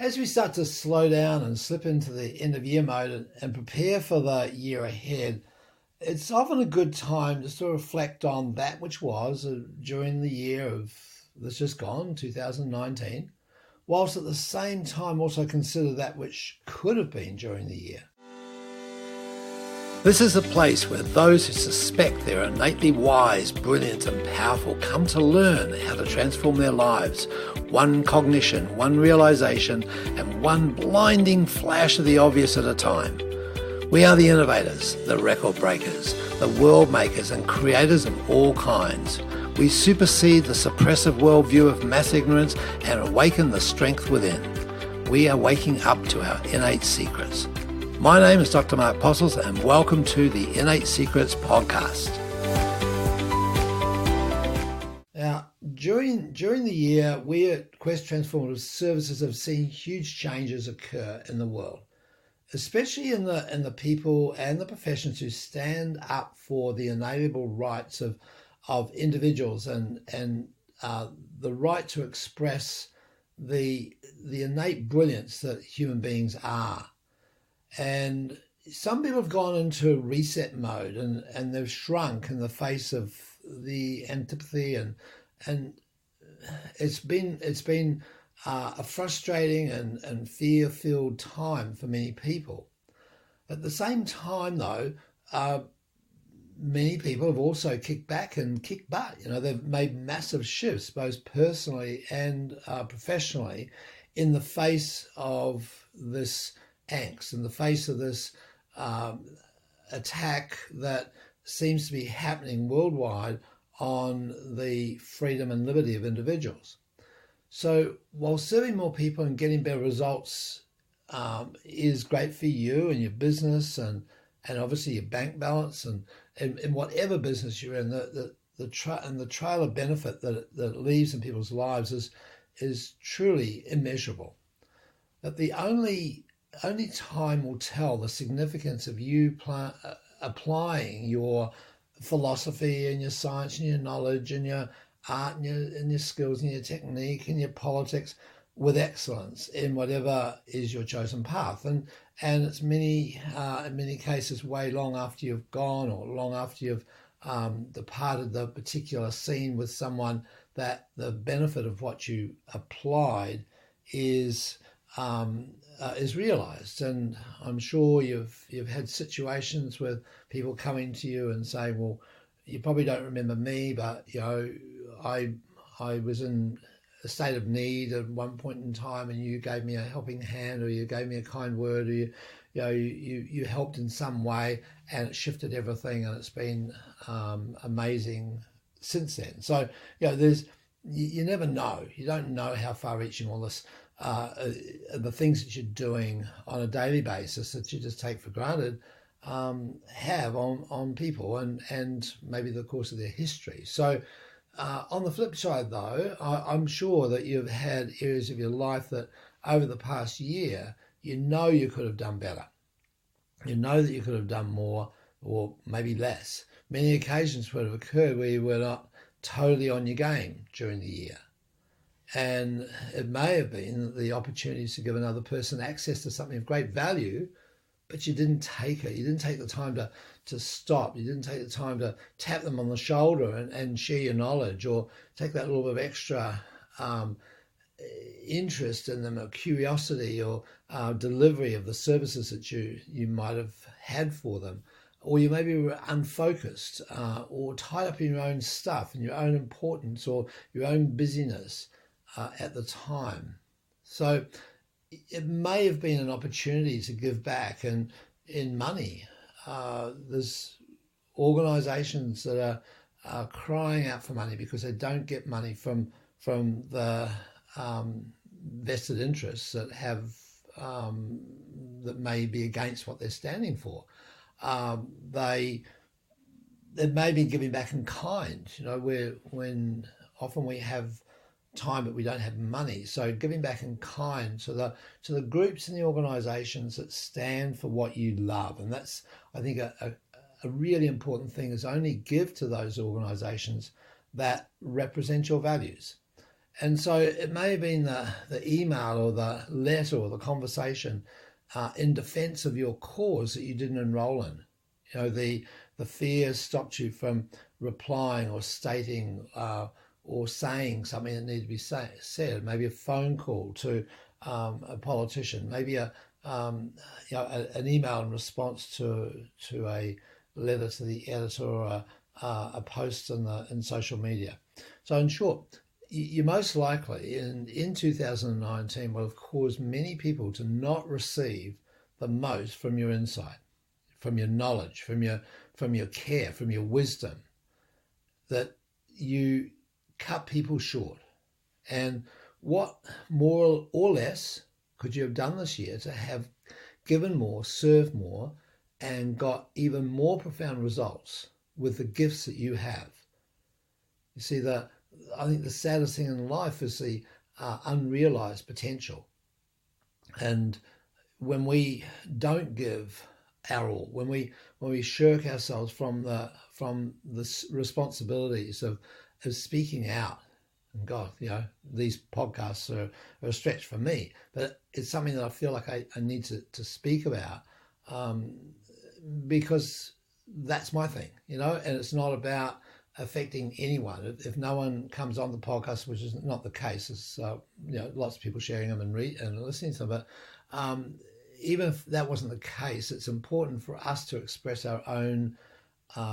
As we start to slow down and slip into the end of year mode and prepare for the year ahead, it's often a good time to sort of reflect on that which was during the year that's just gone, 2019, whilst at the same time also consider that which could have been during the year. This is a place where those who suspect they're innately wise, brilliant and powerful come to learn how to transform their lives, one cognition, one realization and one blinding flash of the obvious at a time. We are the innovators, the record breakers, the world makers and creators of all kinds. We supersede the suppressive worldview of mass ignorance and awaken the strength within. We are waking up to our innate secrets. My name is Dr. Mark Postles and welcome to the Innate Secrets podcast. Now, during the year, we at Quest Transformative Services have seen huge changes occur in the world, especially in the people and the professions who stand up for the inalienable rights of individuals and the right to express the innate brilliance that human beings are. And some people have gone into reset mode and they've shrunk in the face of the antipathy and it's been a frustrating and fear-filled time for many people. At the same time, though, many people have also kicked back and kicked butt. They've made massive shifts, both personally and professionally, in the face of this angst, in the face of this attack that seems to be happening worldwide on the freedom and liberty of individuals. So while serving more people and getting better results is great for you and your business and obviously your bank balance and in whatever business you're in, the trail of benefit that it leaves in people's lives is truly immeasurable. But the only time will tell the significance of you applying your philosophy and your science and your knowledge and your art and your skills and your technique and your politics with excellence in whatever is your chosen path. And it's in many cases way long after you've gone or long after you've departed the particular scene with someone that the benefit of what you applied is realized. And I'm sure you've had situations with people coming to you and saying, well, you probably don't remember me, but I was in a state of need at one point in time and you gave me a helping hand or you gave me a kind word or you helped in some way and it shifted everything and it's been amazing since then. So you never know. You don't know how far-reaching all this the things that you're doing on a daily basis that you just take for granted have on people and maybe the course of their history. So on the flip side, though, I'm sure that you've had areas of your life that over the past year, you could have done better. You know that you could have done more or maybe less. Many occasions would have occurred where you were not totally on your game during the year. And it may have been the opportunities to give another person access to something of great value, but you didn't take it. You didn't take the time to stop. You didn't take the time to tap them on the shoulder and share your knowledge or take that little bit of extra interest in them or curiosity or delivery of the services that you might have had for them. Or you maybe were unfocused or tied up in your own stuff and your own importance or your own busyness at the time. So it may have been an opportunity to give back and in money. There's organizations that are crying out for money because they don't get money from the vested interests that have that may be against what they're standing for. They may be giving back in kind, when often we have time but we don't have money. So giving back in kind to the groups and the organizations that stand for what you love. And that's, I think, a really important thing, is only give to those organizations that represent your values. And so it may have been the email or the letter or the conversation in defense of your cause that you didn't enroll in. The fear stopped you from replying or stating or saying something that needed to be said. Maybe a phone call to a politician, maybe an email in response to a letter to the editor or a post in social media. So in short, you most likely in 2019 will have caused many people to not receive the most from your insight, from your knowledge, from your care, from your wisdom, that you cut people short. And what more or less could you have done this year to have given more, served more, and got even more profound results with the gifts that you have? You see, I think the saddest thing in life is the unrealized potential. And when we don't give our all, when we shirk ourselves from the responsibilities of speaking out, and God, these podcasts are a stretch for me, but it's something that I feel like I need to speak about because that's my thing, and it's not about affecting anyone. If no one comes on the podcast, which is not the case, it's lots of people sharing them and listening to them, but even if that wasn't the case, it's important for us to express our own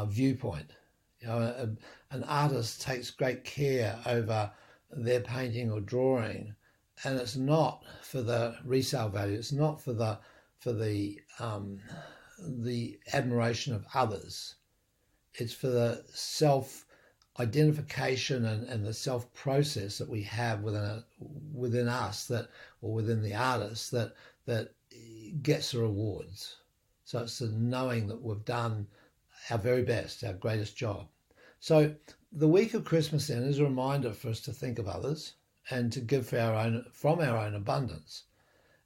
viewpoint. An artist takes great care over their painting or drawing, and it's not for the resale value. It's not for the admiration of others. It's for the self-identification and the self-process that we have within us or within the artist that gets the rewards. So it's the knowing that we've done our very best, our greatest job. So the week of Christmas then is a reminder for us to think of others and to give from our own abundance.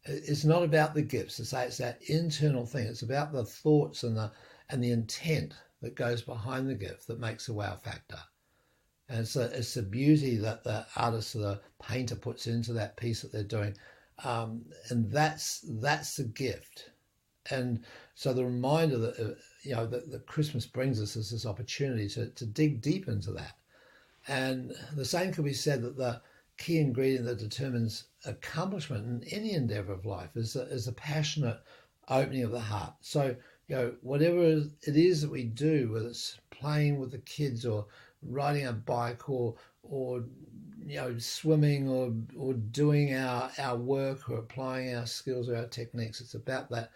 It's not about the gifts. It's that internal thing. It's about the thoughts and the intent that goes behind the gift that makes the wow factor. And it's the beauty that the artist or the painter puts into that piece that they're doing. And that's the gift. And so the reminder that Christmas brings us is this opportunity to dig deep into that. And the same could be said that the key ingredient that determines accomplishment in any endeavor of life is a passionate opening of the heart. So, whatever it is that we do, whether it's playing with the kids or riding a bike or swimming or doing our work or applying our skills or our techniques, it's about the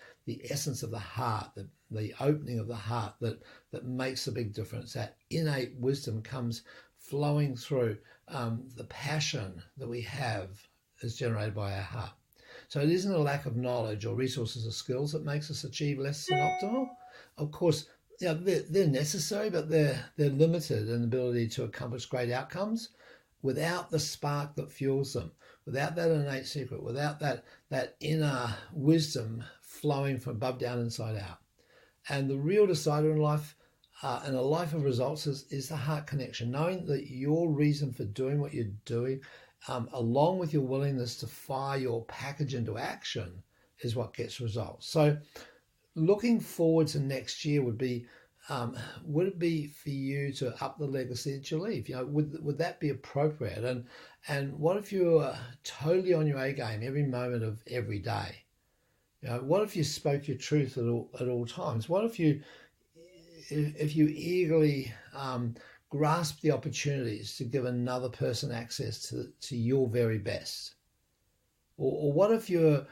essence of the heart, the opening of the heart that makes a big difference. That innate wisdom comes flowing through. The passion that we have is generated by our heart. So it isn't a lack of knowledge or resources or skills that makes us achieve less than optimal. Of course, they're necessary, but they're limited in ability to accomplish great outcomes without the spark that fuels them, without that innate secret, without that inner wisdom flowing from above down, inside out. And the real decider in life, and a life of results, is the heart connection, knowing that your reason for doing what you're doing, along with your willingness to fire your package into action, is what gets results. So looking forward to next year would it be for you to up the legacy that you leave? Would that be appropriate? And what if you were totally on your A game every moment of every day? What if you spoke your truth at all times? What if you eagerly grasp the opportunities to give another person access to your very best? Or what if you're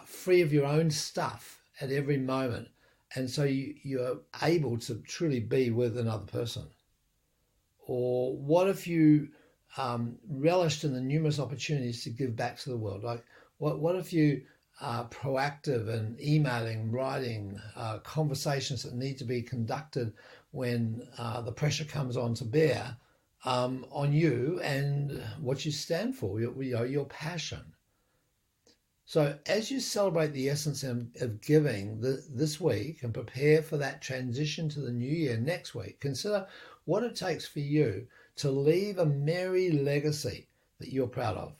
free of your own stuff at every moment, and so you're able to truly be with another person? Or what if you relished in the numerous opportunities to give back to the world? Like, what if you are proactive in emailing, writing, conversations that need to be conducted when the pressure comes on to bear on you and what you stand for, your passion? So as you celebrate the essence of giving this week and prepare for that transition to the new year next week, consider what it takes for you to leave a merry legacy that you're proud of.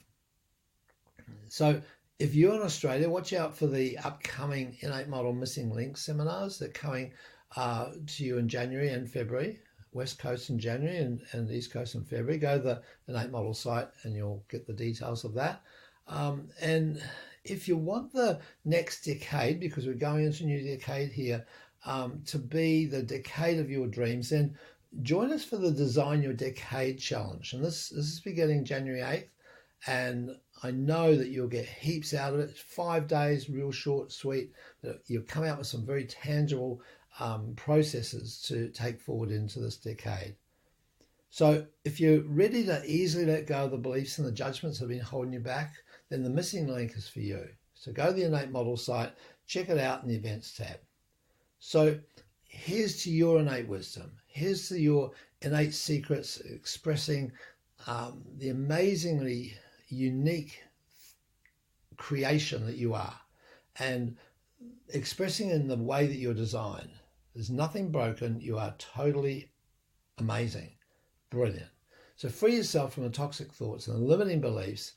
So if you're in Australia, watch out for the upcoming Innate Model Missing Links seminars. They're coming to you in January and February. West Coast in January and East Coast in February. Go to the Innate Model site and you'll get the details of that. And if you want the next decade, because we're going into a new decade here, to be the decade of your dreams, then join us for the Design Your Decade Challenge. And this is beginning January 8th. And I know that you'll get heaps out of it. It's 5 days, real short, sweet. You'll come out with some very tangible processes to take forward into this decade. So if you're ready to easily let go of the beliefs and the judgments that have been holding you back, then the missing link is for you. So go to the Innate Model site, check it out in the events tab. So here's to your innate wisdom. Here's to your innate secrets, expressing the amazingly unique creation that you are, and expressing in the way that you're designed. There's nothing broken. You are totally amazing, brilliant. So free yourself from the toxic thoughts and the limiting beliefs,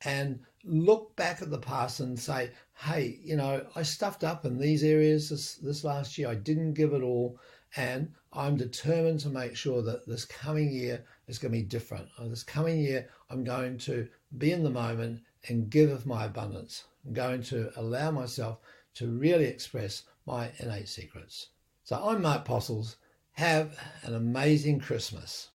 and look back at the past and say, hey, I stuffed up in these areas this last year. I didn't give it all, and I'm determined to make sure that this coming year is going to be different. This coming year, I'm going to be in the moment and give of my abundance. I'm going to allow myself to really express my innate secrets. So I'm Mark Postles. Have an amazing Christmas.